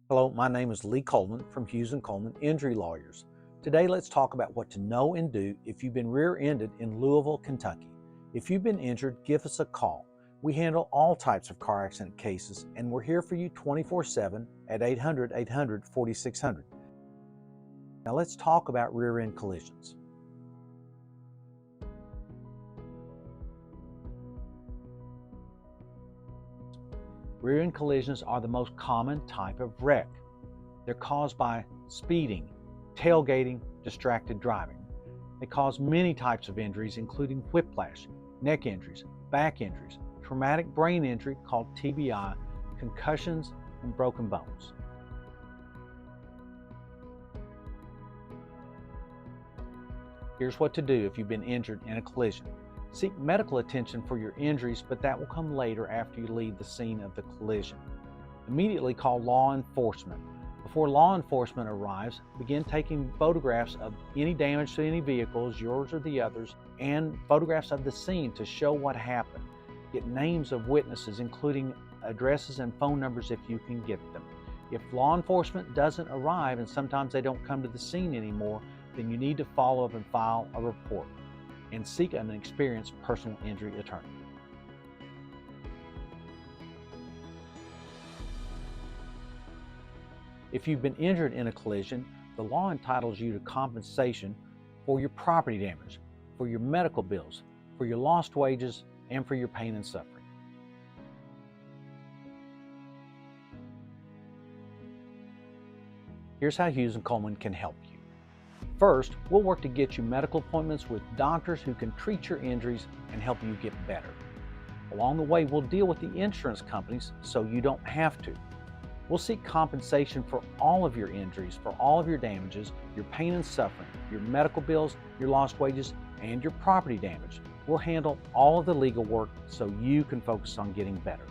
Hello, my name is Lee Coleman from Hughes and Coleman Injury Lawyers. Today let's talk about what to know and do if you've been rear-ended in Louisville, Kentucky. If you've been injured, give us a call. We handle all types of car accident cases and we're here for you 24/7 at 800-800-4600. Now let's talk about rear-end collisions. Rear-end collisions are the most common type of wreck. They're caused by speeding, tailgating, distracted driving. They cause many types of injuries, including whiplash, neck injuries, back injuries, traumatic brain injury called TBI, concussions, and broken bones. Here's what to do if you've been injured in a collision. Seek medical attention for your injuries, but that will come later after you leave the scene of the collision. Immediately call law enforcement. Before law enforcement arrives, begin taking photographs of any damage to any vehicles, yours or the others, and photographs of the scene to show what happened. Get names of witnesses, including addresses and phone numbers if you can get them. If law enforcement doesn't arrive, and sometimes they don't come to the scene anymore, then you need to follow up and file a report and seek an experienced personal injury attorney. If you've been injured in a collision, the law entitles you to compensation for your property damage, for your medical bills, for your lost wages, and for your pain and suffering. Here's how Hughes and Coleman can help you. First, we'll work to get you medical appointments with doctors who can treat your injuries and help you get better. Along the way, we'll deal with the insurance companies so you don't have to. We'll seek compensation for all of your injuries, for all of your damages, your pain and suffering, your medical bills, your lost wages, and your property damage. We'll handle all of the legal work so you can focus on getting better.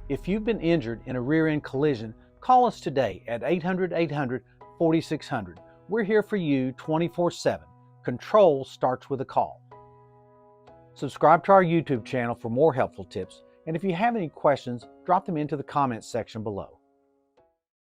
If you've been injured in a rear-end collision, call us today at 800-800-4600. We're here for you 24/7. Control starts with a call. Subscribe to our YouTube channel for more helpful tips, and if you have any questions, drop them into the comments section below.